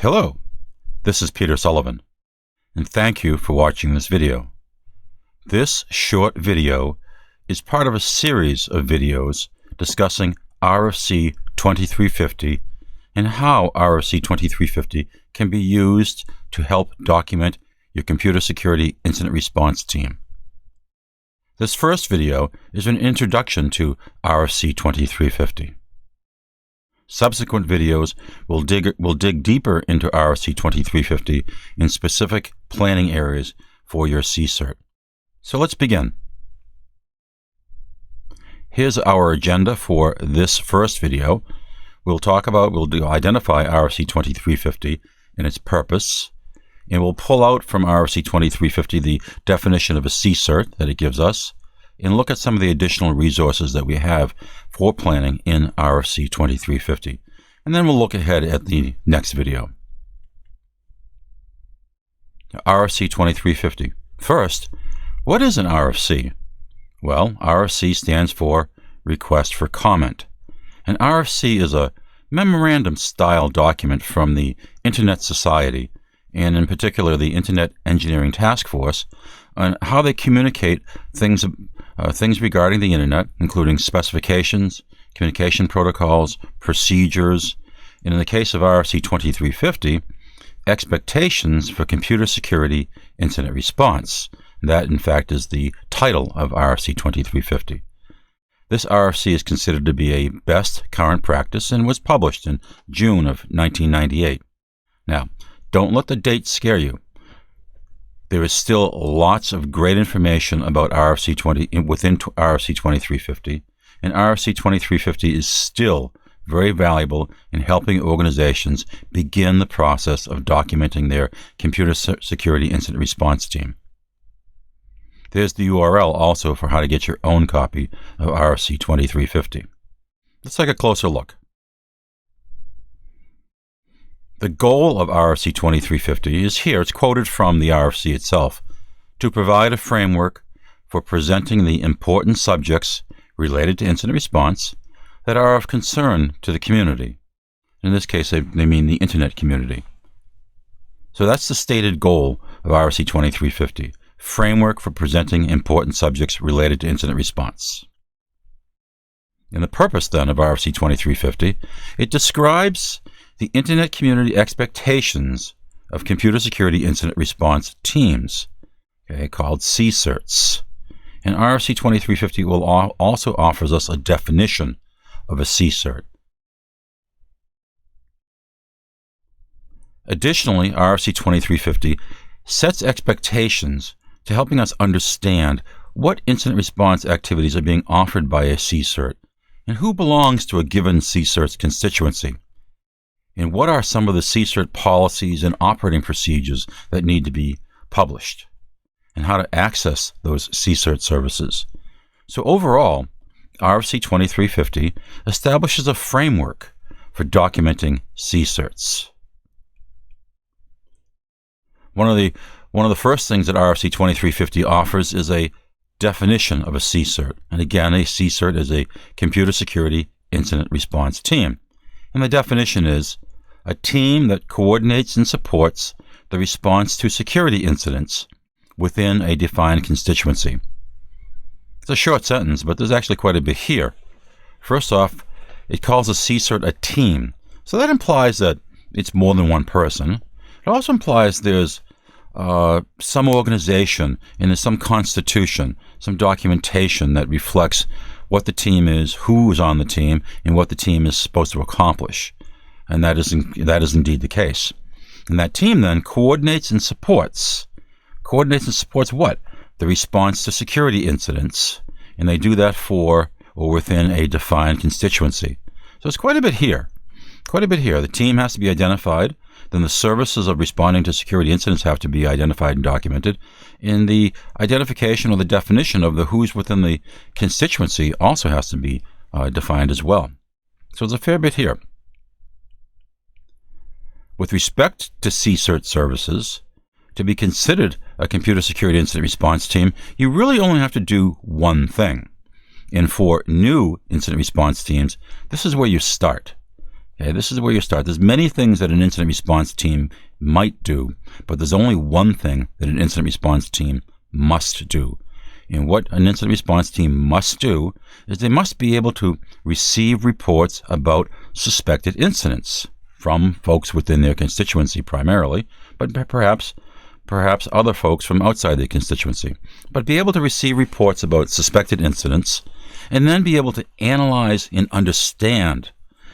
Hello, this is Peter Sullivan, and thank you for watching this video. This short video is part of a series of videos discussing RFC 2350 and how RFC 2350 can be used to help document your computer security incident response team. This first video is an introduction to RFC 2350. Subsequent videos will dig deeper into RFC 2350 in specific planning areas for your CSIRT. So let's begin. Here's our agenda for this first video. We'll identify RFC 2350 and its purpose, and we'll pull out from RFC 2350 the definition of a CSIRT that it gives us, and look at some of the additional resources that we have for planning in RFC 2350. And then we'll look ahead at the next video. RFC 2350. First, what is an RFC? Well, RFC stands for Request for Comment. An RFC is a memorandum-style document from the Internet Society, and in particular the Internet Engineering Task Force, on how they communicate things regarding the Internet, including specifications, communication protocols, procedures, and in the case of RFC 2350, expectations for computer security incident response. That, in fact, is the title of RFC 2350. This RFC is considered to be a best current practice and was published in June of 1998. Now, don't let the date scare you. There is still lots of great information about within RFC 2350, and RFC 2350 is still very valuable in helping organizations begin the process of documenting their computer security incident response team. There's the URL also for how to get your own copy of RFC 2350. Let's take a closer look. The goal of RFC 2350 is here. It's quoted from the RFC itself, to provide a framework for presenting the important subjects related to incident response that are of concern to the community. In this case, they mean the Internet community. So that's the stated goal of RFC 2350, framework for presenting important subjects related to incident response. And the purpose then of RFC 2350, it describes the Internet community expectations of computer security incident response teams, called CSIRTs. And RFC 2350 also offers us a definition of a CSIRT. Additionally, RFC 2350 sets expectations to helping us understand what incident response activities are being offered by a CSIRT and who belongs to a given CSIRT's constituency. And what are some of the CSIRT policies and operating procedures that need to be published, and how to access those CSIRT services. So overall, RFC 2350 establishes a framework for documenting CSIRTs. One of the first things that RFC 2350 offers is a definition of a CSIRT. And again, a CSIRT is a computer security incident response team. And the definition is a team that coordinates and supports the response to security incidents within a defined constituency. It's a short sentence, but there's actually quite a bit here. First off, it calls a CSIRT a team. So that implies that it's more than one person. It also implies there's some organization and there's some constitution, some documentation that reflects what the team is, who is on the team, and what the team is supposed to accomplish. And that is indeed the case. And that team then coordinates and supports what? The response to security incidents. And they do that for or within a defined constituency. So it's quite a bit here. The team has to be identified. Then the services of responding to security incidents have to be identified and documented. And the identification or the definition of the who's within the constituency also has to be defined as well. So there's a fair bit here. With respect to CSIRT services, to be considered a computer security incident response team, you really only have to do one thing. And for new incident response teams, this is where you start. Okay, this is where you start. There's many things that an incident response team might do, but there's only one thing that an incident response team must do. And what an incident response team must do is they must be able to receive reports about suspected incidents from folks within their constituency primarily, but perhaps other folks from outside their constituency. But be able to receive reports about suspected incidents and then be able to analyze and understand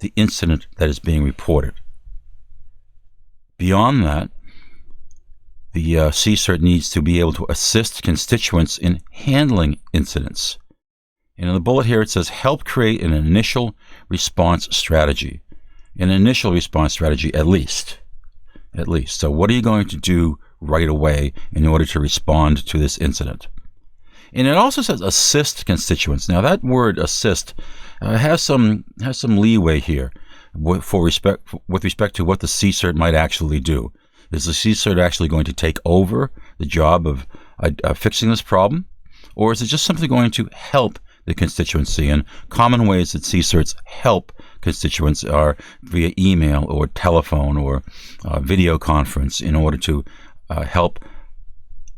the incident that is being reported. Beyond that, the CSIRT needs to be able to assist constituents in handling incidents. And in the bullet here it says, help create an initial response strategy. An initial response strategy, at least. So what are you going to do right away in order to respond to this incident? And it also says assist constituents. Now that word assist has some leeway here with respect to what the CSIRT might actually do. Is the CSIRT actually going to take over the job of fixing this problem? Or is it just simply going to help the constituency? And common ways that CSIRTs help constituents are via email or telephone or video conference in order to help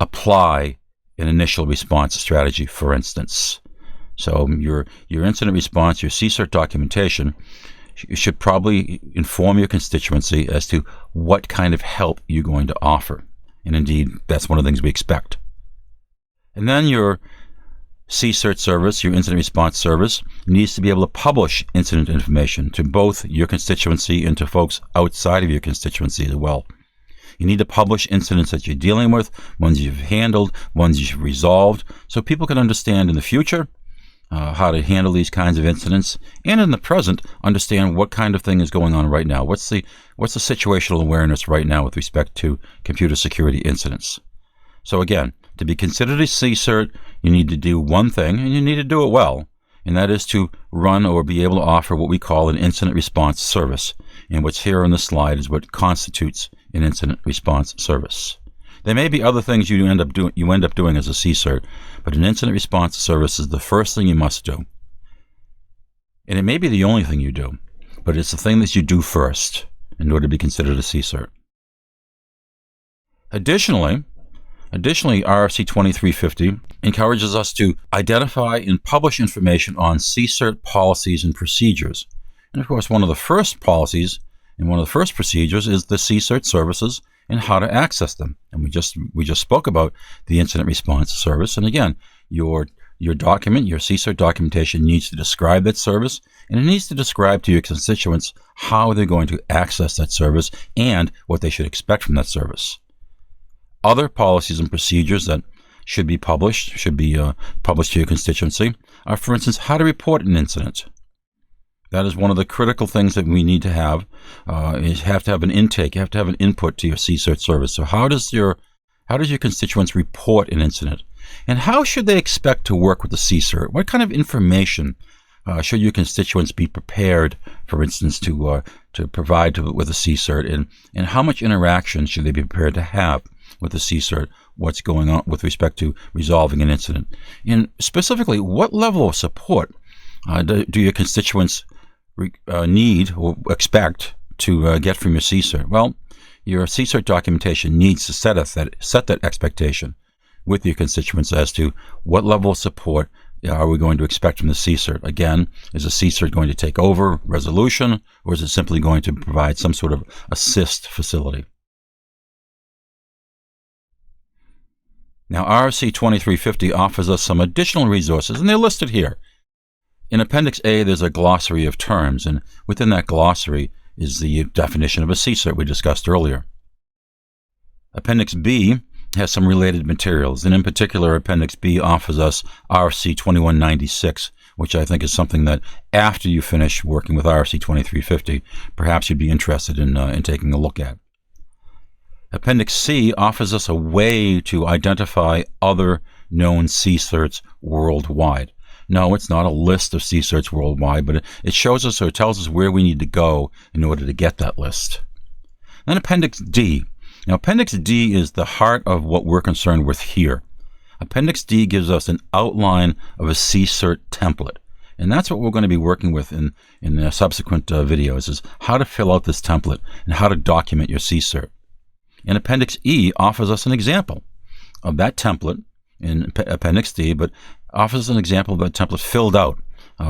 apply an initial response strategy, for instance. So your incident response, your CSIRT documentation, you should probably inform your constituency as to what kind of help you're going to offer. And indeed, that's one of the things we expect. And then your CSIRT service, your incident response service, needs to be able to publish incident information to both your constituency and to folks outside of your constituency as well. You need to publish incidents that you're dealing with, ones you've handled, ones you've resolved, so people can understand in the future how to handle these kinds of incidents, and in the present, understand what kind of thing is going on right now. What's the situational awareness right now with respect to computer security incidents? So again, to be considered a CSIRT, you need to do one thing, and you need to do it well, and that is to run or be able to offer what we call an incident response service. And what's here on the slide is what constitutes an incident response service. There may be other things you end up doing as a CSIRT, but an incident response service is the first thing you must do. And it may be the only thing you do, but it's the thing that you do first in order to be considered a CSIRT. Additionally, RFC 2350 encourages us to identify and publish information on CSIRT policies and procedures. And of course, one of the first policies and one of the first procedures is the CSIRT services and how to access them. And we just spoke about the incident response service. And again, your document, your CSIRT documentation needs to describe that service, and it needs to describe to your constituents how they're going to access that service and what they should expect from that service. Other policies and procedures that should be published to your constituency are, for instance, how to report an incident. That is one of the critical things that we need to have. Is have to have an intake. You have to have an input to your CSIRT service. So how does your constituents report an incident, and how should they expect to work with the CSIRT? What kind of information should your constituents be prepared, for instance, to provide with the CSIRT, and how much interaction should they be prepared to have with the CSIRT? What's going on with respect to resolving an incident, and specifically, what level of support do your constituents need or expect to get from your CSIRT? Well, your CSIRT documentation needs to set that expectation with your constituents as to what level of support are we going to expect from the CSIRT. Again, is the CSIRT going to take over resolution, or is it simply going to provide some sort of assist facility? Now, RFC 2350 offers us some additional resources, and they're listed here. In Appendix A, there's a glossary of terms, and within that glossary is the definition of a CSIRT we discussed earlier. Appendix B has some related materials, and in particular, Appendix B offers us RFC 2196, which I think is something that after you finish working with RFC 2350, perhaps you'd be interested in taking a look at. Appendix C offers us a way to identify other known CSIRTs worldwide. No, it's not a list of CSIRTs worldwide, but it shows us or it tells us where we need to go in order to get that list. Then Appendix D. Now, Appendix D is the heart of what we're concerned with here. Appendix D gives us an outline of a CSIRT template. And that's what we're going to be working with in the subsequent videos, is how to fill out this template and how to document your CSIRT. And Appendix E offers us an example of that template in Appendix D, but offers an example of that template filled out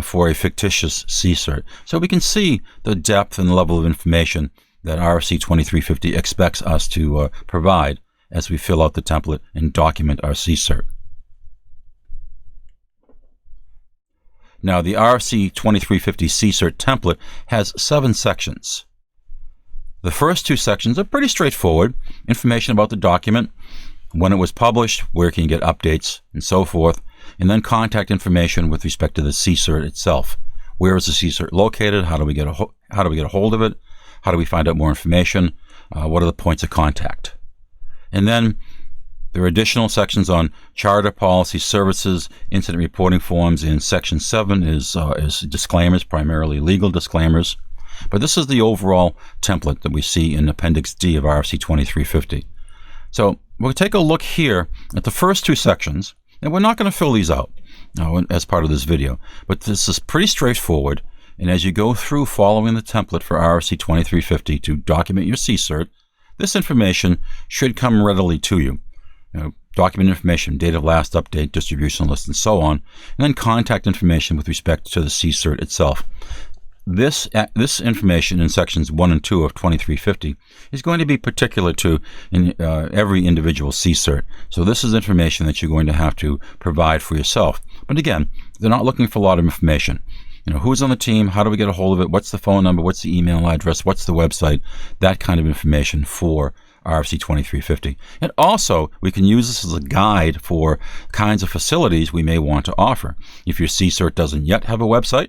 for a fictitious CSIRT. So we can see the depth and level of information that RFC 2350 expects us to provide as we fill out the template and document our CSIRT. Now, the RFC 2350 CSIRT template has 7 sections. The first 2 sections are pretty straightforward. Information about the document, when it was published, where can you get updates, and so forth. And then contact information with respect to the CSIRT itself. Where is the CSIRT located? How do we get a hold of it? How do we find out more information? What are the points of contact? And then there are additional sections on charter, policy, services, incident reporting forms. In Section 7 is disclaimers, primarily legal disclaimers. But this is the overall template that we see in Appendix D of RFC 2350. So we'll take a look here at the first 2 sections, and we're not going to fill these out as part of this video. But this is pretty straightforward. And as you go through following the template for RFC 2350 to document your CSIRT, this information should come readily to you. Document information, date of last update, distribution list, and so on, and then contact information with respect to the CSIRT itself. This information in sections 1 and 2 of 2350 is going to be particular to every individual CSIRT. So this is information that you're going to have to provide for yourself. But again, they're not looking for a lot of information. Who's on the team? How do we get a hold of it? What's the phone number? What's the email address? What's the website? That kind of information for RFC 2350. And also, we can use this as a guide for kinds of facilities we may want to offer. If your CSIRT doesn't yet have a website,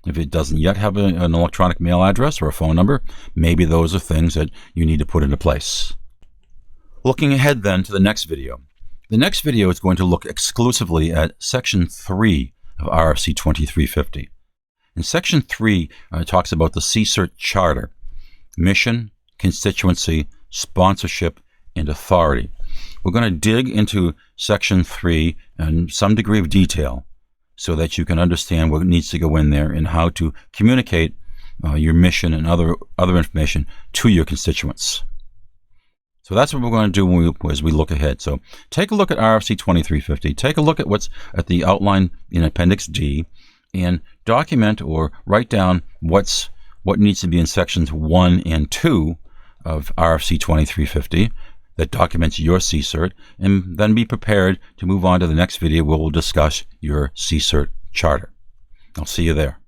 if it doesn't yet have an electronic mail address or a phone number, maybe those are things that you need to put into place. Looking ahead then to the next video. The next video is going to look exclusively at Section 3 of RFC 2350. In Section 3, it talks about the CSIRT Charter, mission, constituency, sponsorship, and authority. We're going to dig into Section 3 in some degree of detail so that you can understand what needs to go in there and how to communicate your mission and other information to your constituents. So that's what we're going to do as we look ahead. So take a look at RFC 2350. Take a look at what's at the outline in Appendix D and document or write down what needs to be in Sections 1 and 2 of RFC 2350 that documents your CSIRT, and then be prepared to move on to the next video where we'll discuss your CSIRT charter. I'll see you there.